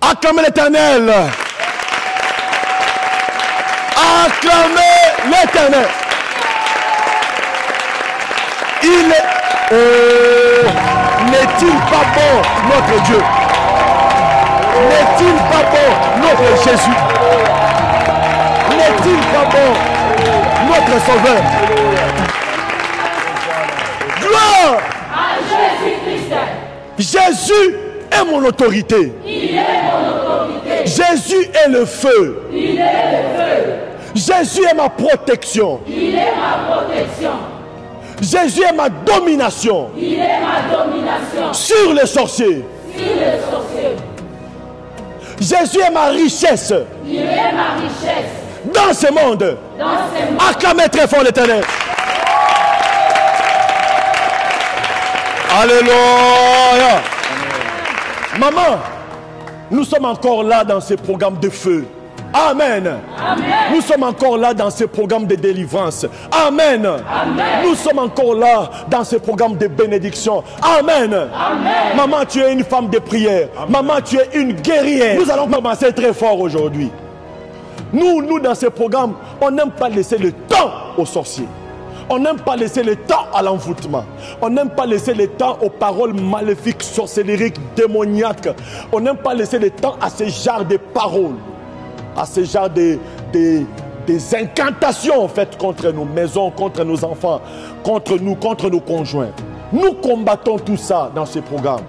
Acclamez l'Éternel. Acclamez l'Éternel. Il est... n'est-il pas bon, notre Dieu? N'est-il pas bon, notre Jésus? N'est-il pas bon, notre Sauveur? Gloire à Jésus-Christ. Jésus est mon autorité. Il est mon autorité. Jésus est le feu. Il est le feu. Jésus est ma protection. Il est ma protection. Jésus est ma domination. Il est ma domination. Sur les sorciers. Sur les sorciers. Jésus est ma richesse. Il est ma richesse. Dans ce monde. Dans ce monde. Acclamez très fort l'Éternel. Alléluia. Maman, nous sommes encore là dans ce programme de feu. Amen. Amen. Nous sommes encore là dans ce programme de délivrance. Amen. Amen. Nous sommes encore là dans ce programme de bénédiction. Amen. Amen. Maman, tu es une femme de prière. Amen. Maman, tu es une guerrière. Nous allons commencer très fort aujourd'hui. Nous, dans ce programme, on n'aime pas laisser le temps aux sorciers. On n'aime pas laisser le temps à l'envoûtement. On n'aime pas laisser le temps aux paroles maléfiques, sorcellériques, démoniaques. On n'aime pas laisser le temps à ce genre de paroles, à ce genre des incantations faites contre nos maisons, contre nos enfants, contre nous, contre nos conjoints. Nous combattons tout ça dans ce programme.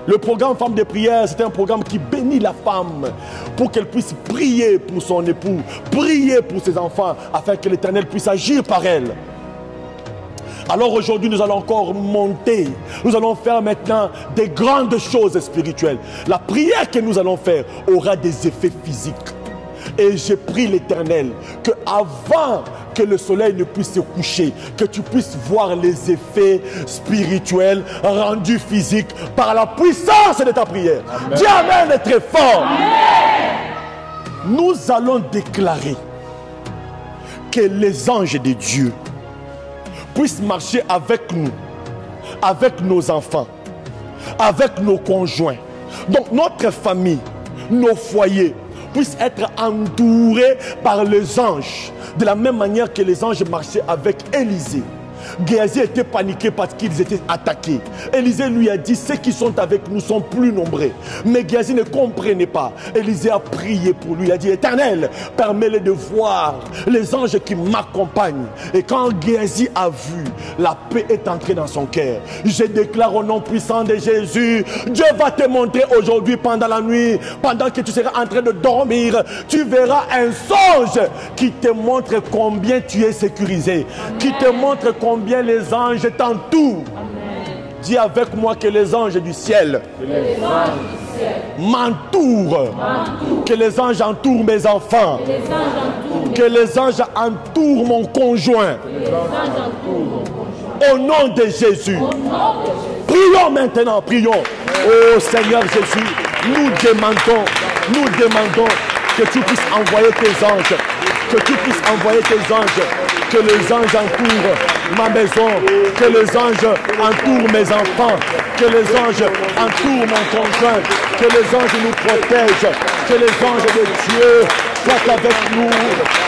Le programme Femme de prière, c'est un programme qui bénit la femme pour qu'elle puisse prier pour son époux, prier pour ses enfants, afin que l'Éternel puisse agir par elle. Alors aujourd'hui, nous allons encore monter. Nous allons faire maintenant des grandes choses spirituelles. La prière que nous allons faire aura des effets physiques. Et j'ai prié l'Éternel que avant que le soleil ne puisse se coucher, que tu puisses voir les effets spirituels rendus physiques par la puissance de ta prière. Amen. Dis Amen très fort. Amen. Nous allons déclarer que les anges de Dieu puissent marcher avec nous, avec nos enfants, avec nos conjoints. Donc notre famille, nos foyers puissent être entourés par les anges. De la même manière que les anges marchaient avec Élisée. Géasi était paniqué parce qu'ils étaient attaqués. Élisée lui a dit, ceux qui sont avec nous sont plus nombreux. Mais Géasi ne comprenait pas. Élisée a prié pour lui. Il a dit, Éternel, permets-le de voir les anges qui m'accompagnent. Et quand Géasi a vu, la paix est entrée dans son cœur. Je déclare au nom puissant de Jésus, Dieu va te montrer aujourd'hui pendant la nuit, pendant que tu seras en train de dormir, tu verras un songe qui te montre combien tu es sécurisé, qui te montre combien les anges t'entourent. Dis avec moi que les anges du ciel m'entourent. Que les anges entourent mes enfants. Que les anges entourent mon conjoint. Au nom de Jésus. Prions maintenant, prions. Oh Seigneur Jésus, nous demandons que tu puisses envoyer tes anges. Que tu puisses envoyer tes anges. Que les anges entourent ma maison, que les anges entourent mes enfants, que les anges entourent mon conjoint, que les anges nous protègent, que les anges de Dieu soient avec nous,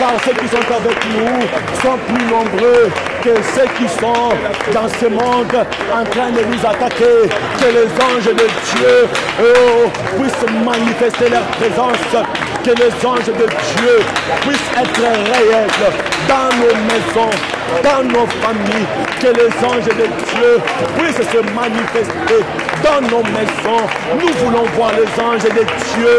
car ceux qui sont avec nous sont plus nombreux que ceux qui sont dans ce monde en train de nous attaquer. Que les anges de Dieu puissent manifester leur présence, que les anges de Dieu puissent être réels dans nos maisons, dans nos familles, que les anges de Dieu puissent se manifester dans nos maisons. Nous voulons voir les anges de Dieu.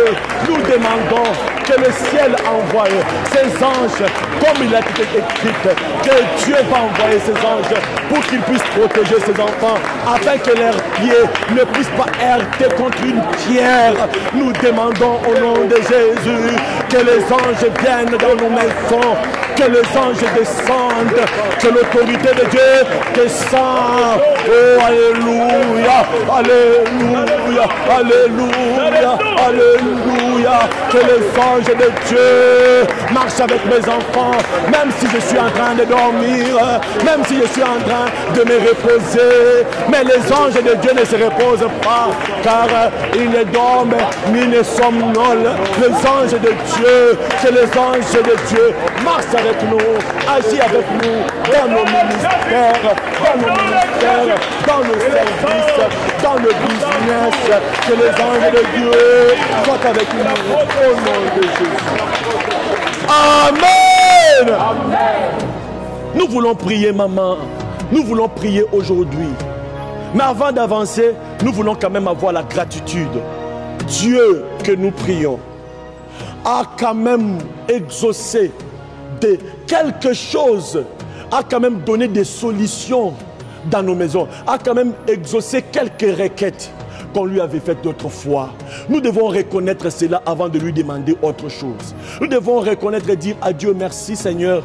Nous demandons que le ciel envoie ces anges comme il a été écrit, que Dieu va envoyer ces anges pour qu'ils puissent protéger ses enfants, afin que leurs pieds ne puissent pas heurter contre une pierre. Nous demandons au nom de Jésus que les anges viennent dans nos maisons, que les anges descendent, que l'autorité de Dieu descend. Oh, alléluia, alléluia. Alléluia, Alléluia, Alléluia. Que les anges de Dieu marchent avec mes enfants, même si je suis en train de dormir, même si je suis en train de me reposer. Mais les anges de Dieu ne se reposent pas, car ils ne dorment ni ne somnolent. Les anges de Dieu, que les anges de Dieu marchent avec nous, agissent avec nous dans nos ministères, dans nos services, dans le business. Que les anges de Dieu soient avec nous au nom de Jésus. Amen. Amen. Nous voulons prier, maman. Nous voulons prier aujourd'hui. Mais avant d'avancer, nous voulons quand même avoir la gratitude. Dieu que nous prions a quand même exaucé quelque chose, a quand même donné des solutions dans nos maisons, a quand même exaucé quelques requêtes qu'on lui avait faites d'autres fois. Nous devons reconnaître cela avant de lui demander autre chose. Nous devons reconnaître et dire à Dieu merci Seigneur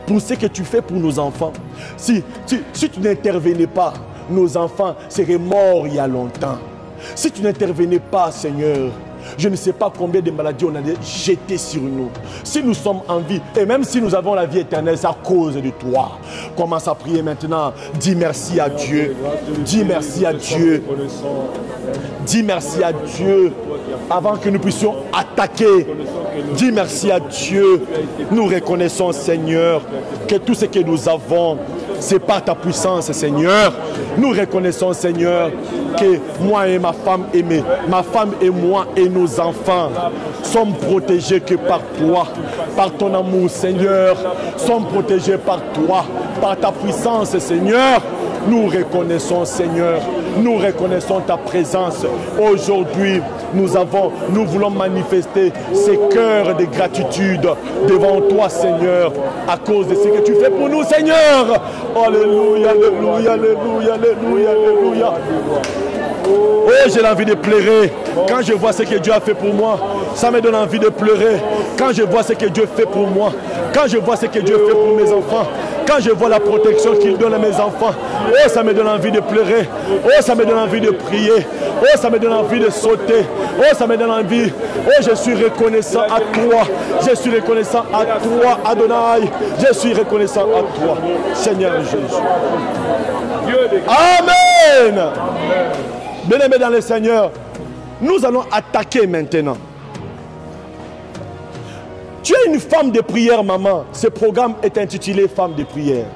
pour ce que tu fais pour nos enfants. Si tu n'intervenais pas, nos enfants seraient morts il y a longtemps. Si tu n'intervenais pas Seigneur, je ne sais pas combien de maladies on a jetées sur nous. Si nous sommes en vie, et même si nous avons la vie éternelle, c'est à cause de toi. Commence à prier maintenant. Dis merci à Dieu. Dis merci à Dieu. Dis merci à Dieu avant que nous puissions attaquer. Dis merci à Dieu. Nous reconnaissons, Seigneur, que tout ce que nous avons, c'est par ta puissance, Seigneur. Nous reconnaissons, Seigneur, que moi et ma femme et moi et nos enfants sommes protégés que par toi, par ton amour, Seigneur. Sommes protégés par toi, par ta puissance, Seigneur. Nous reconnaissons, Seigneur, nous reconnaissons ta présence. Aujourd'hui, nous voulons manifester ces cœurs de gratitude devant toi, Seigneur, à cause de ce que tu fais pour nous, Seigneur. Alléluia, alléluia, alléluia, alléluia, alléluia. Oh, j'ai envie de pleurer. Quand je vois ce que Dieu a fait pour moi, ça me donne envie de pleurer. Quand je vois ce que Dieu fait pour moi, quand je vois ce que Dieu fait pour mes enfants, quand je vois la protection qu'il donne à mes enfants, oh, ça me donne envie de pleurer. Oh, ça me donne envie de prier. Oh, ça me donne envie de sauter. Oh, ça me donne envie. Oh, je suis reconnaissant à toi. Je suis reconnaissant à toi, Adonai. Je suis reconnaissant à toi, Seigneur Jésus. Amen. Bien-aimés dans le Seigneur, nous allons attaquer maintenant. Tu es une femme de prière, maman. Ce programme est intitulé Femme de prière.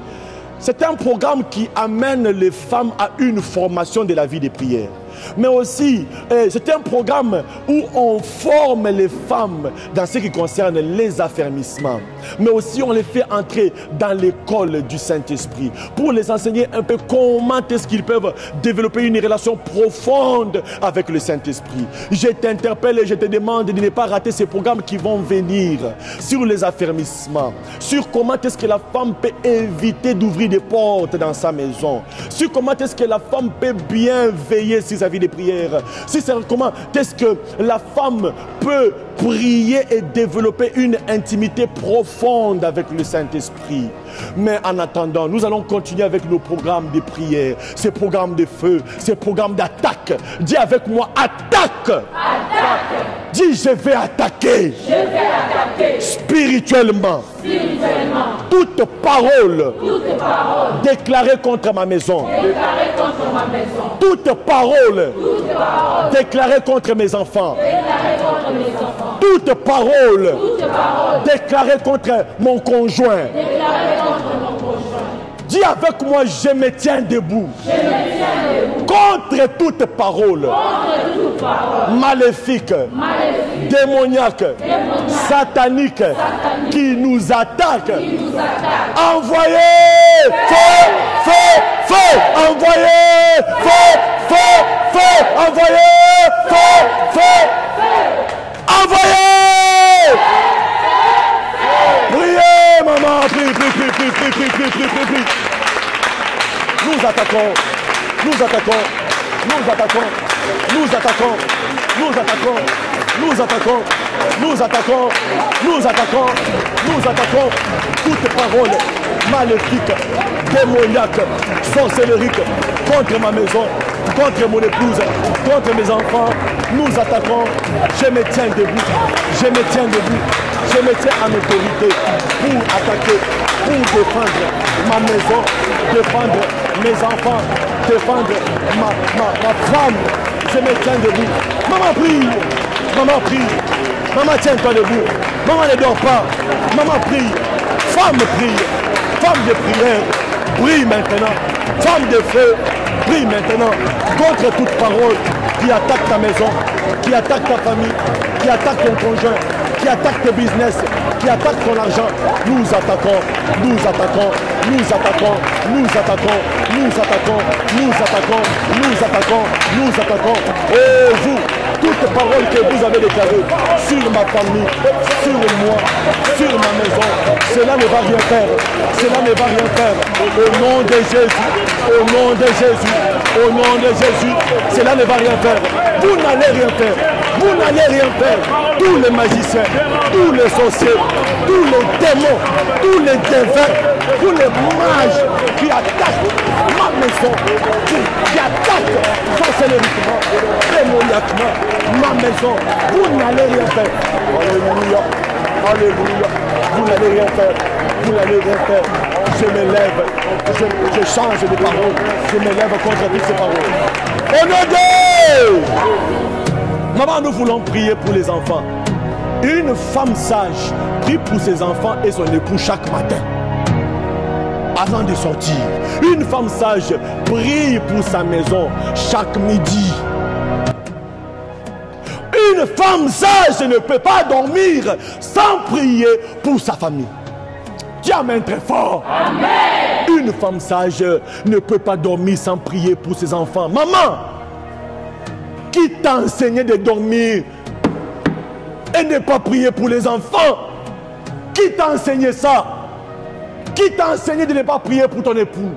C'est un programme qui amène les femmes à une formation de la vie de prière. Mais aussi, c'est un programme où on forme les femmes dans ce qui concerne les affermissements. Mais aussi, on les fait entrer dans l'école du Saint-Esprit pour les enseigner un peu comment est-ce qu'ils peuvent développer une relation profonde avec le Saint-Esprit. Je t'interpelle et je te demande de ne pas rater ces programmes qui vont venir sur les affermissements, sur comment est-ce que la femme peut éviter d'ouvrir des portes dans sa maison, sur comment est-ce que la femme peut bien veiller sur sa vie de prière, si c'est comment est-ce que la femme peut prier et développer une intimité profonde avec le Saint-Esprit. Mais en attendant, nous allons continuer avec nos programmes de prière, ces programmes de feu, ces programmes d'attaque. Dis avec moi, attaque. Attaque. Dis, je vais attaquer. Je vais attaquer. Spirituellement. Toute parole déclarée contre ma maison. Toute parole déclarée contre mes enfants. Toute parole déclarée contre mon conjoint. Dis avec moi, je me tiens debout. Contre toute parole maléfique, démoniaque, satanique, qui nous attaque. Envoyez feu, feu, feu. Envoyez feu, feu, feu. Envoyez feu, feu. Envoyez. Priez, maman, prie, prie, prie, prie, prie, prie, prie, prie, prie, prie. Nous attaquons, nous attaquons, nous attaquons, nous attaquons, nous attaquons, nous attaquons, nous attaquons, nous attaquons, nous attaquons toute parole maléfique, démoniaque, sorcellerique contre ma maison, contre mon épouse, contre mes enfants. Nous attaquons. Je me tiens debout. Je me tiens debout. Je me tiens en autorité pour attaquer, pour défendre ma maison, défendre mes enfants, défendre ma femme. Je me tiens debout. Maman prie. Maman prie. Maman tiens-toi debout. Maman ne dort pas. Maman prie. Femme prie. Femme de prière. Prie maintenant. Femme de feu. Prie maintenant. Contre toute parole qui attaque ta maison, qui attaque ta famille, qui attaque ton conjoint, qui attaque tes business, qui attaque ton argent. Nous attaquons. Nous attaquons. Nous attaquons. Nous attaquons. Nous attaquons. Nous attaquons. Nous attaquons. Nous attaquons. Oh vous, toutes paroles que vous avez déclarées sur ma famille, sur moi, sur ma maison, cela ne va rien faire. Cela ne va rien faire. Au nom de Jésus, au nom de Jésus, au nom de Jésus, cela ne va rien faire. Vous n'allez rien faire. Vous n'allez rien faire. Tous les magiciens, tous les sorciers, tous les démons, tous les devins, tous les mages qui attaquent ma maison, qui attaquent sorcelleriquement, démoniaquement, ma maison, vous n'allez rien faire. Alléluia, alléluia, vous n'allez rien faire, vous n'allez rien faire. Je me lève, je change de parole, je me lève contre toutes ces paroles. Au nom de Maman, nous voulons prier pour les enfants. Une femme sage prie pour ses enfants et son époux chaque matin avant de sortir. Une femme sage prie pour sa maison chaque midi. Une femme sage ne peut pas dormir sans prier pour sa famille. Dis amen très fort. Amen. Une femme sage ne peut pas dormir sans prier pour ses enfants. Maman, qui t'a enseigné de dormir et ne pas prier pour les enfants? Qui t'a enseigné ça? Qui t'a enseigné de ne pas prier pour ton époux?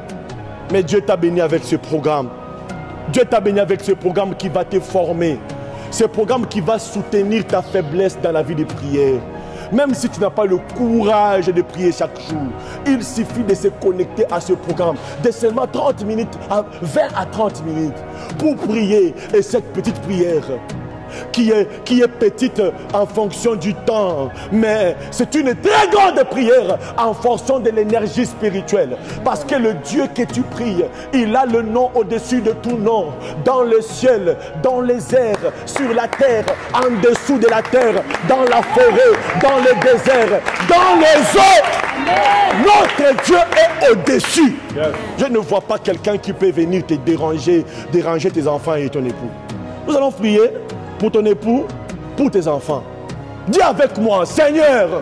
Mais Dieu t'a béni avec ce programme. Dieu t'a béni avec ce programme qui va te former. Ce programme qui va soutenir ta faiblesse dans la vie de prière. Même si tu n'as pas le courage de prier chaque jour, il suffit de se connecter à ce programme de seulement 30 minutes, 20 à 30 minutes pour prier. Et cette petite prière qui est petite en fonction du temps, mais c'est une très grande prière en fonction de l'énergie spirituelle. Parce que le Dieu que tu pries, il a le nom au-dessus de tout nom, dans le ciel, dans les airs, sur la terre, en dessous de la terre, dans la forêt, dans le désert, dans les eaux. Notre Dieu est au-dessus. Je ne vois pas quelqu'un qui peut venir te déranger tes enfants et ton époux. Nous allons prier pour ton époux, pour tes enfants. Dis avec moi, Seigneur,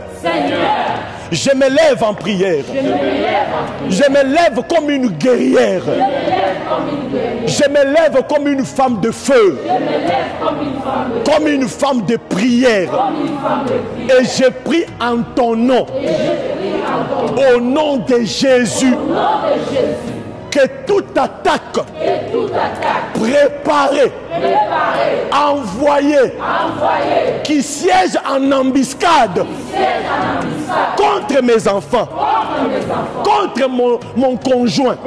je me lève en prière. Je me lève comme une guerrière. Je me lève comme une femme de feu. Comme une femme de prière. Et je prie en ton nom. Au nom de Jésus. Que toute attaque, préparée, envoyée, qui siège en embuscade, contre mes enfants, contre mon conjoint,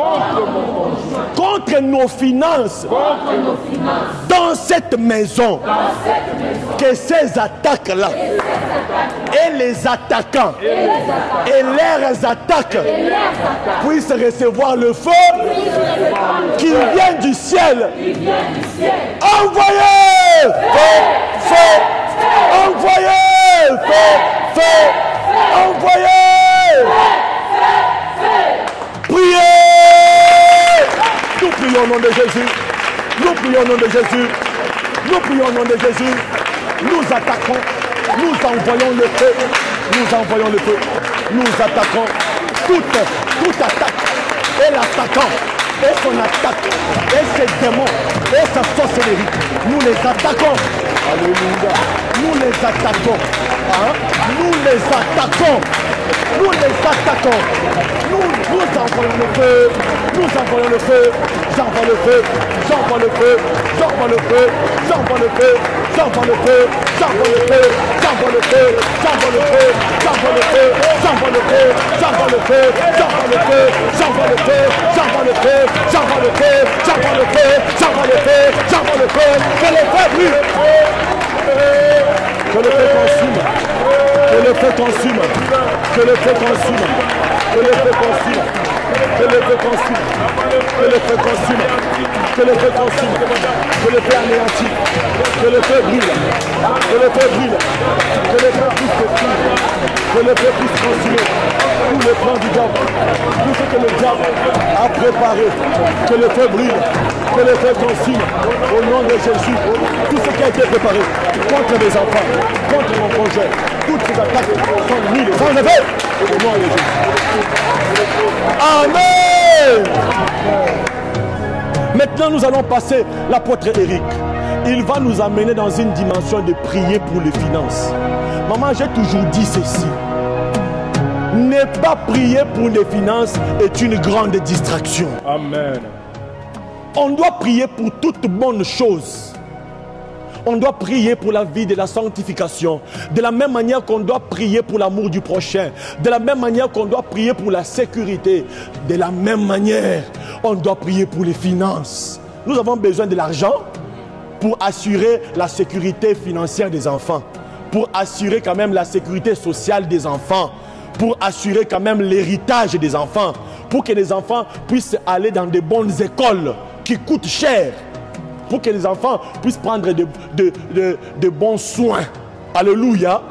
contre nos finances, dans cette maison, que ces attaques-là et les attaquants et leurs attaques puissent recevoir le feu qui vient du ciel. Envoyez feu, envoyez feu, envoyez. Priez. Nous prions au nom de Jésus. Nous prions au nom de Jésus. Nous prions au nom de Jésus. Nous attaquons. Nous envoyons le feu. Nous envoyons le feu. Nous attaquons toute attaque. Et l'attaquant, et son attaque, et ses démons, et sa sorcellerie. Nous les attaquons. Alléluia. Nous les attaquons. Hein? Nous les attaquons. Nous les attaquons. Nous envoyons le feu. Nous envoyons le feu. J'envoie le feu. J'envoie le feu. J'envoie le feu. J'envoie le feu. J'envoie le feu. J'envoie le feu. J'envoie le feu. J'envoie le feu. J'envoie le feu. J'envoie le feu. J'envoie le feu. J'envoie le feu. J'envoie le feu. J'envoie le feu. J'envoie le feu. J'envoie le feu. J'envoie le feu. feu consume. Que le feu consume. Que le feu consume. Que le feu consume. Que le feu consume. Que le feu consume. Que le feu anéantit. Que le feu brûle. Que le feu brûle. Que le feu puisse détruire. Que le feu puisse consumer tous les plans du diable. Tout ce que le diable a préparé. Que le feu brûle. Que le feu consume. Au nom de Jésus. Tout ce qui a été préparé contre mes enfants, contre mon projet. Toutes ces attaques sont nulles, sans effet. Au nom de Jésus. Amen. Maintenant, nous allons passer l'apôtre Eric. Il va nous amener dans une dimension de prier pour les finances. Maman, j'ai toujours dit ceci. Ne pas prier pour les finances est une grande distraction. Amen. On doit prier pour toute bonne chose. On doit prier pour la vie de la sanctification. De la même manière qu'on doit prier pour l'amour du prochain. De la même manière qu'on doit prier pour la sécurité. De la même manière, on doit prier pour les finances. Nous avons besoin de l'argent pour assurer la sécurité financière des enfants. Pour assurer quand même la sécurité sociale des enfants. Pour assurer quand même l'héritage des enfants. Pour que les enfants puissent aller dans de bonnes écoles qui coûtent cher. Pour que les enfants puissent prendre de bons soins. Alléluia.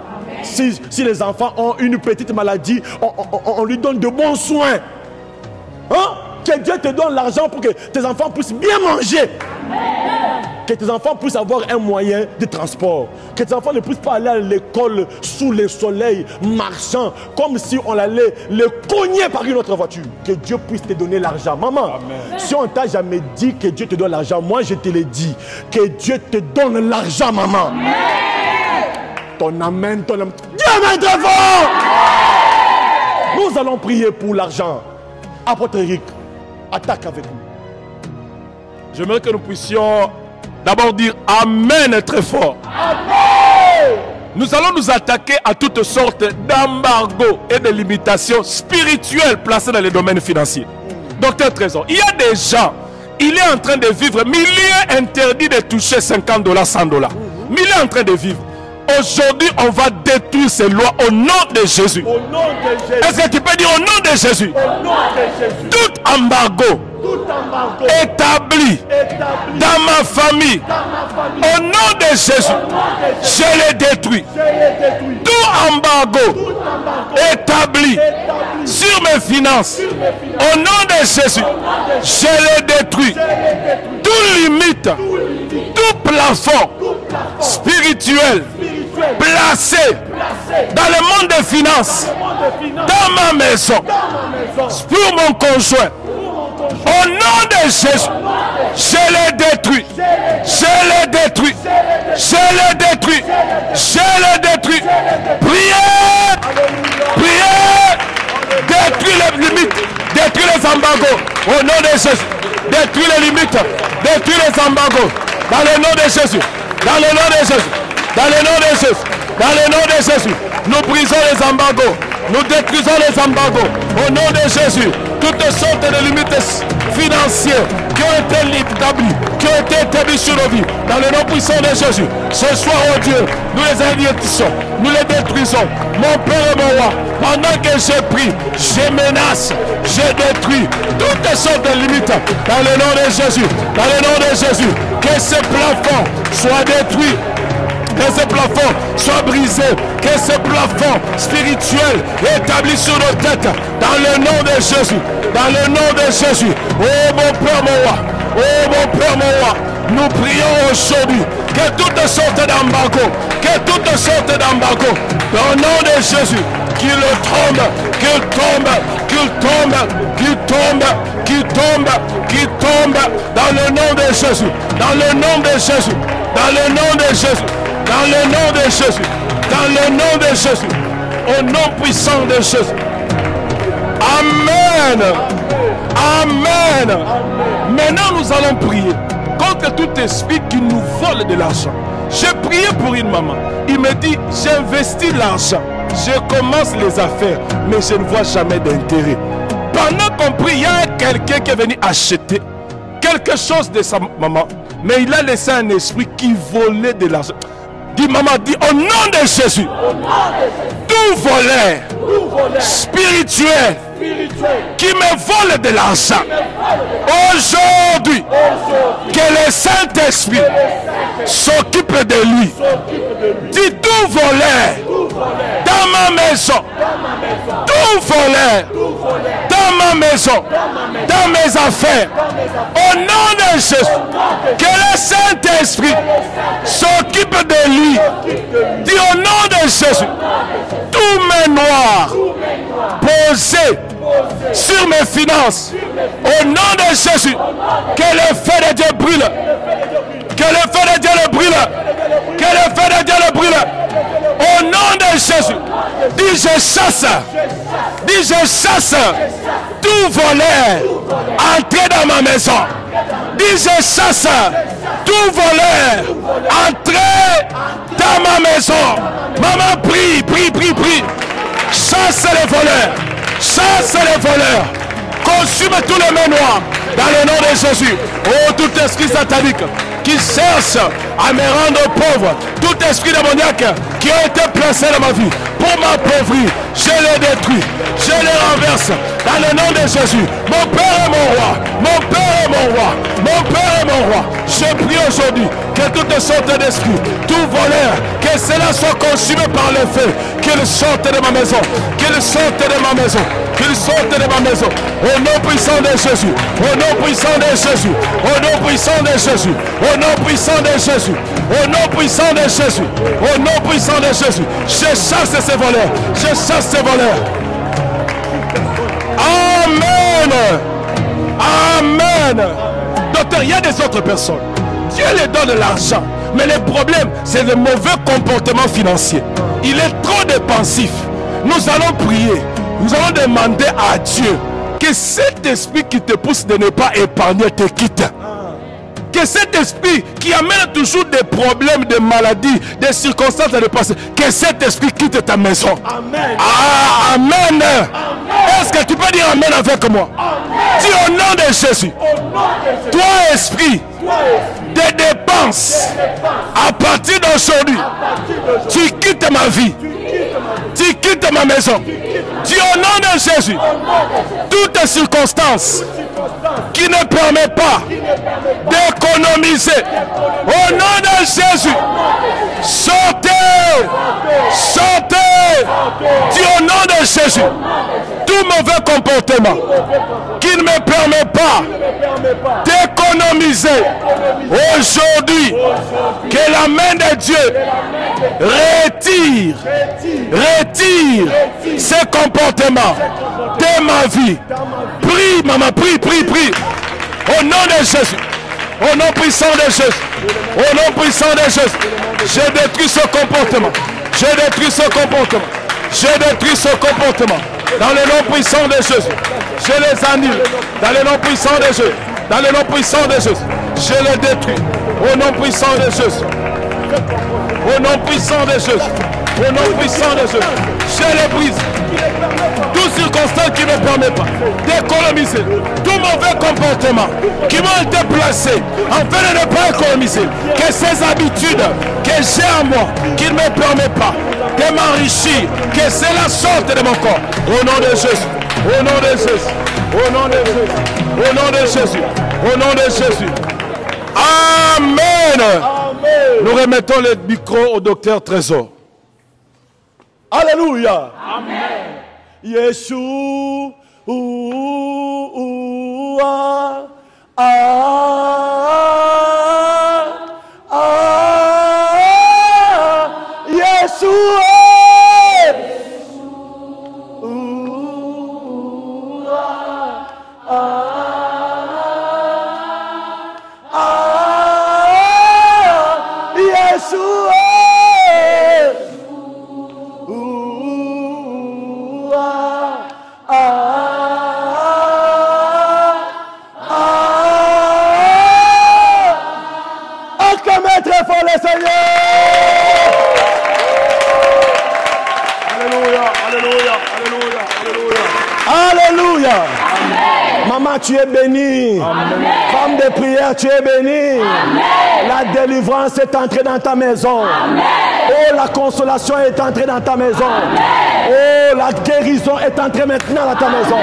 Si les enfants ont une petite maladie, on lui donne de bons soins. Hein? Que Dieu te donne l'argent pour que tes enfants puissent bien manger. Que tes enfants puissent avoir un moyen de transport. Que tes enfants ne puissent pas aller à l'école sous le soleil, marchant, comme si on allait les cogner par une autre voiture. Que Dieu puisse te donner l'argent. Maman, amen. Si on t'a jamais dit que Dieu te donne l'argent, moi je te l'ai dit. Que Dieu te donne l'argent, maman. Amen. Ton amen, ton amen. Dieu m'aide fort. Nous allons prier pour l'argent. Apôtre Eric, attaque avec nous. J'aimerais que nous puissions d'abord dire Amen très fort. Amen. Nous allons nous attaquer à toutes sortes d'embargos et de limitations spirituelles placées dans les domaines financiers. Docteur Trésor, il y a des gens, il est en train de vivre, mais il est interdit de toucher $50, $100. Mais il est en train de vivre. Aujourd'hui, on va détruire ces lois au nom de Jésus. Au nom de Jésus. Est-ce que tu peux dire au nom de Jésus? Au nom de Jésus. Tout embargo établi dans ma famille, au nom de Jésus, je les détruis. Tout embargo établi sur mes finances, au nom de Jésus, je les détruis. Toute limite, tout plafond spirituel placé dans le monde des finances, dans ma maison, pour mon conjoint, au nom de Jésus, je les détruis. Je les détruis. Je les détruis. Je les détruis. Priez. Priez. Détruis les limites. Détruis les embargos. Au nom de Jésus. Détruis les limites. Détruis les embargos. Dans le nom de Jésus. Dans le nom de Jésus. Dans le nom de Jésus. Dans le nom de Jésus. Nous brisons les embargos. Nous détruisons les embargos. Au nom de Jésus. Toutes sortes de limites financières qui ont été établies, qui ont été établies sur nos vies, dans le nom puissant de Jésus. Ce soir, oh Dieu, nous les anéantissons, nous les détruisons. Mon Père et mon Roi, pendant que j'ai pris, je menace, je détruis toutes sortes de limites dans le nom de Jésus. Dans le nom de Jésus, que ces plafonds soient détruits. Que ce plafond soit brisé, que ce plafond spirituel établi sur nos têtes, dans le nom de Jésus, dans le nom de Jésus. Oh mon Père, mon Roi, oh mon Père, mon Roi, nous prions aujourd'hui que toutes sortes d'embargos, que toutes sortes d'embargos, dans le nom de Jésus, qu'il tombe, qu'il tombe, qu'il tombe, qu'il tombe, qu'il tombe, qu'il tombe, dans le nom de Jésus, dans le nom de Jésus, dans le nom de Jésus. Dans le nom de Jésus, dans le nom de Jésus, au nom puissant de Jésus. Amen. Amen. Maintenant, nous allons prier contre tout esprit qui nous vole de l'argent. J'ai prié pour une maman. Il me dit, j'investis l'argent. Je commence les affaires, mais je ne vois jamais d'intérêt. Pendant qu'on prie, il y a quelqu'un qui est venu acheter quelque chose de sa maman, mais il a laissé un esprit qui volait de l'argent. Dis maman, dis au nom de Jésus, tout tout volet spirituel qui me vole de l'argent, aujourd'hui, que le Saint-Esprit s'occupe de lui. Dis tout volet dans ma maison, tout volet dans ma maison, dans mes affaires, au nom de Jésus, que le Saint-Esprit s'occupe de lui. Dis au nom de Jésus, tout mes noirs posés sur mes finances, au nom de Jésus, que le feu de Dieu brûle, que le feu de Dieu le brûle, que le feu de Dieu le brûle, au nom de Jésus. Dis je chasse, dis je chasse tout volet entré dans ma maison. Dis je chasse tout volet entré dans ma maison. Maman, prie, prie, prie, prie. Chasse les voleurs, chasse les voleurs, consume tous les mains noires dans le nom de Jésus. Oh, tout esprit satanique qui cherche à me rendre pauvre, tout esprit démoniaque qui a été placé dans ma vie pour m'appauvrir, je les détruis, je les renverse dans le nom de Jésus. Mon Père est mon roi, mon Père est mon roi, mon Père est mon roi. Je prie aujourd'hui que toutes sortes d'esprits, tout voleur, que cela soit consumé par le feu, qu'il sorte de ma maison, qu'il sorte de ma maison, qu'il sorte de ma maison, au nom puissant de Jésus, au nom puissant de Jésus, au nom puissant de Jésus, au nom puissant de Jésus, au nom puissant de Jésus, au nom puissant de Jésus. Je chasse ces voleurs, je chasse ces voleurs. Amen. Amen. Docteur, il y a des autres personnes. Dieu les donne l'argent. Mais le problème, c'est le mauvais comportement financier. Il est trop dépensif. Nous allons prier. Nous allons demander à Dieu que cet esprit qui te pousse de ne pas épargner te quitte. Que cet esprit qui amène toujours des problèmes, des maladies, des circonstances à dépasser, que cet esprit quitte ta maison. Amen. Ah, amen. Est-ce que tu peux dire amen avec moi? Dis au nom de Jésus. Toi, esprit de dépenses, à partir d'aujourd'hui, tu quittes ma vie. Tu quittes ma maison. Dis au nom de Jésus, toutes circonstances qui ne permettent pas d'économiser, au nom de Jésus, sortez, sortez. Dis au nom de Jésus, tout mauvais comportement qui ne me permet pas d'économiser, aujourd'hui, que la main de Dieu retire ces comportements de ma vie. Prie, maman, prie, prie, prie. Au nom de Jésus, au nom puissant de Jésus, au nom puissant de Jésus, je détruis ce comportement. Je détruis ce comportement. Je détruis ce comportement. Dans le nom puissant de Jésus, je les annule. Dans le nom puissant de Jésus, dans le nom puissant de Jésus, je les détruis. Au nom puissant de Jésus, au nom puissant de Jésus, au nom puissant de Jésus, je les brise. Toute circonstance qui ne me permet pas d'économiser, tout mauvais comportement qui m'ont été placés afin de ne pas économiser, que ces habitudes que j'ai en moi, qui ne me permettent pas de m'enrichir, que cela sorte de mon corps. Au nom de Jésus, au nom de Jésus, au nom de Jésus, au nom de Jésus, au nom de Jésus. Amen. Amen. Nous remettons le micro au docteur Trésor. Alléluia. Amen. Yeshua. Yeshua. Très fort le Seigneur. Alléluia, alléluia, alléluia, alléluia. Alléluia. Amen. Maman, tu es bénie. Amen. Femme de prière, tu es bénie. Amen. La délivrance est entrée dans ta maison. Amen. Oh, la consolation est entrée dans ta maison. Amen. Oh, la guérison est entrée maintenant dans ta maison.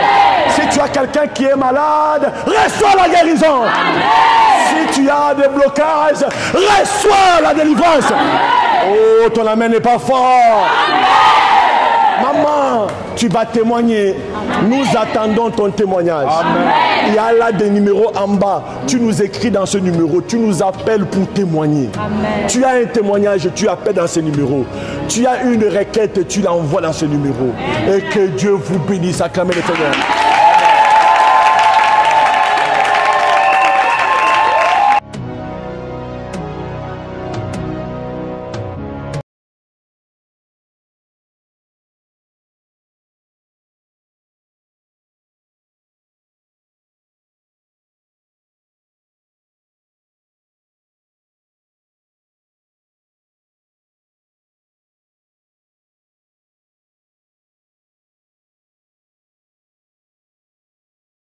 Si tu as quelqu'un qui est malade, reçois la guérison. Si tu as des blocages, reçois la délivrance. Oh, ton amen n'est pas fort. Maman, tu vas témoigner. Nous attendons ton témoignage. Amen. Il y a là des numéros en bas. Tu nous écris dans ce numéro. Tu nous appelles pour témoigner. Amen. Tu as un témoignage, tu appelles dans ce numéro. Tu as une requête, tu l'envoies dans ce numéro. Et que Dieu vous bénisse. Acclamez le Seigneur.